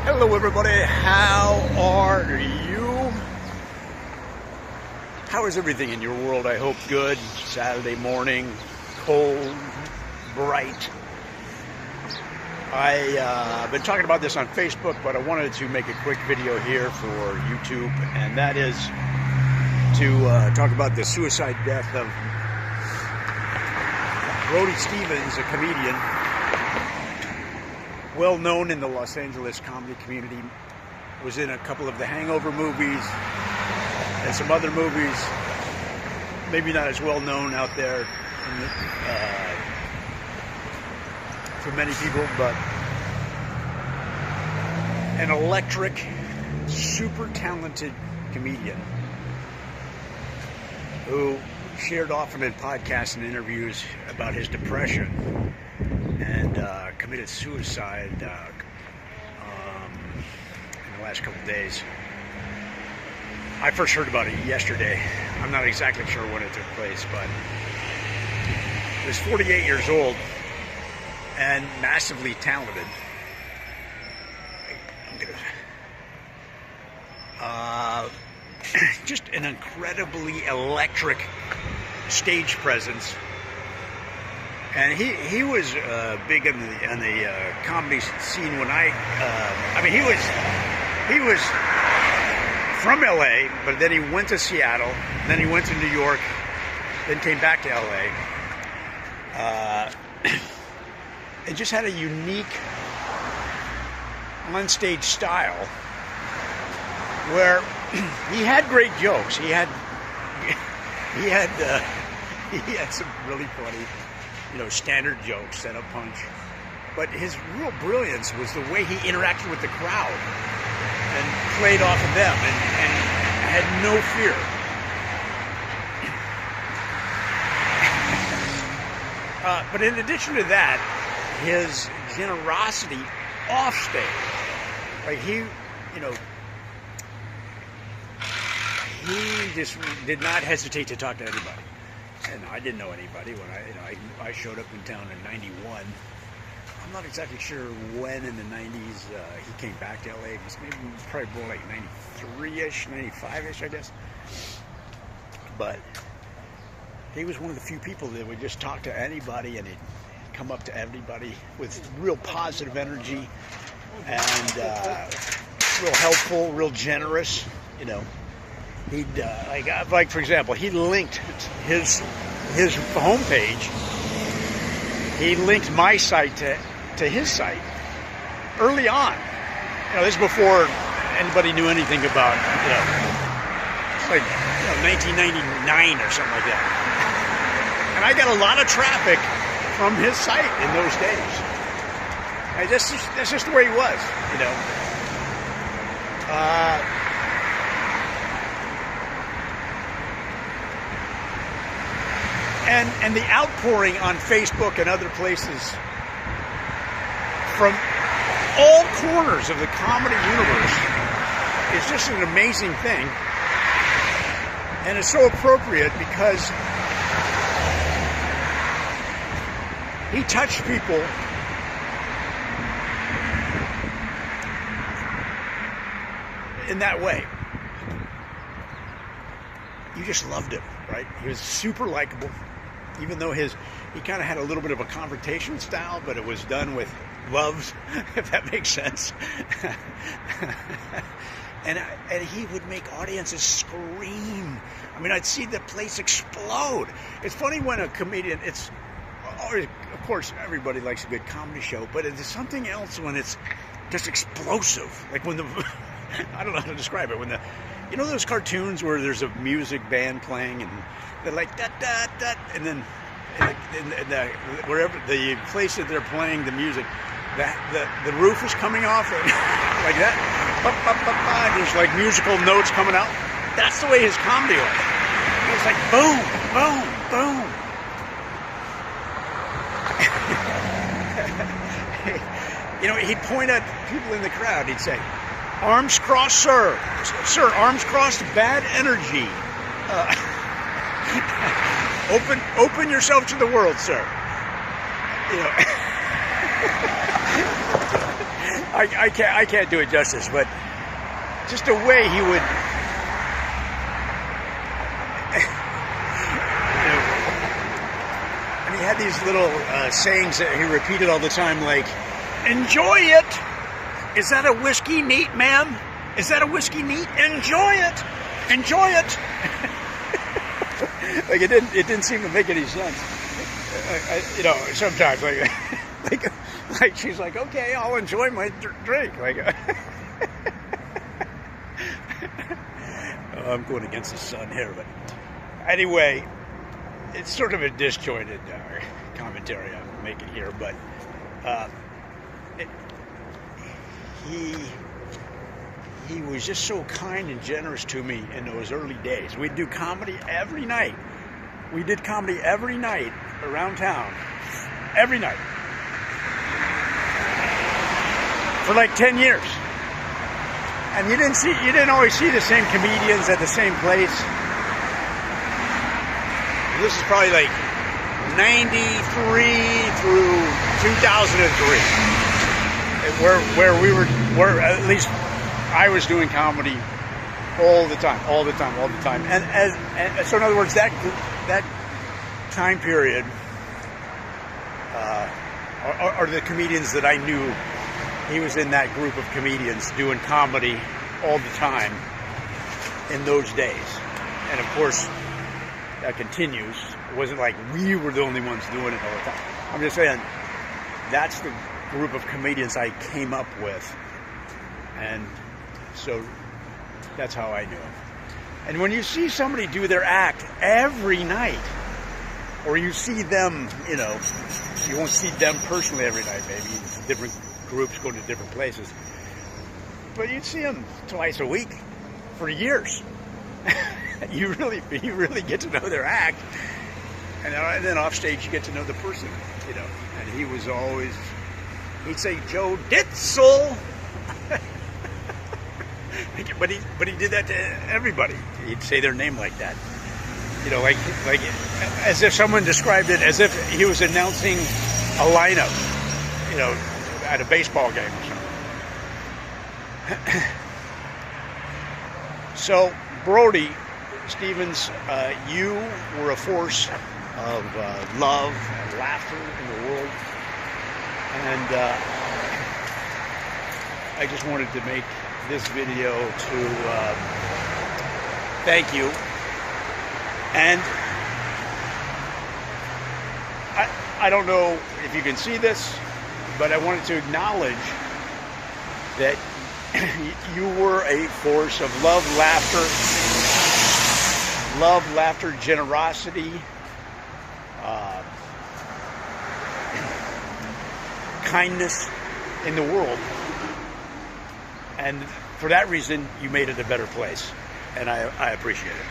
Hello everybody, how are you? How is everything in your world? I hope good. Saturday morning, cold, bright. I've been talking about this on Facebook, but I wanted to make a quick video here for YouTube, and that is to talk about the suicide death of Brody Stevens, a comedian, well known in the Los Angeles comedy community. Was in a couple of the Hangover movies and some other movies, maybe not as well known out there for many people, but an electric, super talented comedian who shared often in podcasts and interviews about his depression and committed suicide in the last couple of days. I first heard about it yesterday. I'm not exactly sure when it took place, but he was 48 years old and massively talented. Just an incredibly electric stage presence. And he was big in the comedy scene when he was from LA, but then he went to Seattle, then he went to New York, then came back to LA, and just had a unique onstage style where he had great jokes. He had some really funny, standard jokes, set up punch. But his real brilliance was the way he interacted with the crowd and played off of them and had no fear. But in addition to that, his generosity off stage, like he just did not hesitate to talk to anybody. And I didn't know anybody when I showed up in town in '91. I'm not exactly sure when in the '90s he came back to LA. It was probably more like '93-ish, '95-ish, I guess. But he was one of the few people that would just talk to anybody, and he'd come up to everybody with real positive energy and real helpful, real generous. He'd like for example, he linked his homepage. He linked my site to his site early on. This is before anybody knew anything about it's like 1999 or something like that. And I got a lot of traffic from his site in those days. That's just the way he was, And the outpouring on Facebook and other places from all corners of the comedy universe is just an amazing thing. And it's so appropriate because he touched people in that way. You just loved him, right? He was super likable. Even though he kind of had a little bit of a confrontation style, but it was done with love, if that makes sense. and he would make audiences scream. I'd see the place explode. It's funny when a comedian, of course, everybody likes a good comedy show, but it's something else when it's just explosive. Like when I don't know how to describe it, when those cartoons where there's a music band playing and they're like da da da, and then wherever the place that they're playing the music, the roof is coming off like that. There's like musical notes coming out. That's the way his comedy was. It was like boom, boom, boom. He'd point at people in the crowd. He'd say, "Arms crossed, sir. Sir, arms crossed. Bad energy. Open yourself to the world, sir." I can't do it justice, but just the way he would. And he had these little sayings that he repeated all the time, like, "Enjoy it. Is that a whiskey neat, ma'am? Is that a whiskey neat? Enjoy it. Enjoy it." Like it didn't seem to make any sense. Sometimes like she's like, "Okay, I'll enjoy my drink." Like, I'm going against the sun here, but anyway, it's sort of a disjointed commentary I'm making here, but he was just so kind and generous to me in those early days. We'd do comedy every night. We did comedy every night around town, every night, for like 10 years. And you didn't always see the same comedians at the same place. This is probably like 93 through 2003, where at least I was doing comedy all the time. And so in other words, that time period are the comedians that I knew. He was in that group of comedians doing comedy all the time in those days. And of course, that continues. It wasn't like we were the only ones doing it all the time. I'm just saying, that's the group of comedians I came up with. And so that's how I knew him. And when you see somebody do their act every night, or you see them, you won't see them personally every night, maybe different groups go to different places, but you'd see them twice a week for years. you really get to know their act, and then off stage you get to know the person, And he was always, he'd say, "Joe Ditzel," but he did that to everybody. He'd say their name like that, like as if someone described it as if he was announcing a lineup, at a baseball game or something. So, Brody Stevens, you were a force of love and laughter in the world. And I just wanted to make this video to thank you. And I don't know if you can see this, but I wanted to acknowledge that you were a force of love, laughter, generosity, kindness in the world. And for that reason, you made it a better place. And I appreciate it.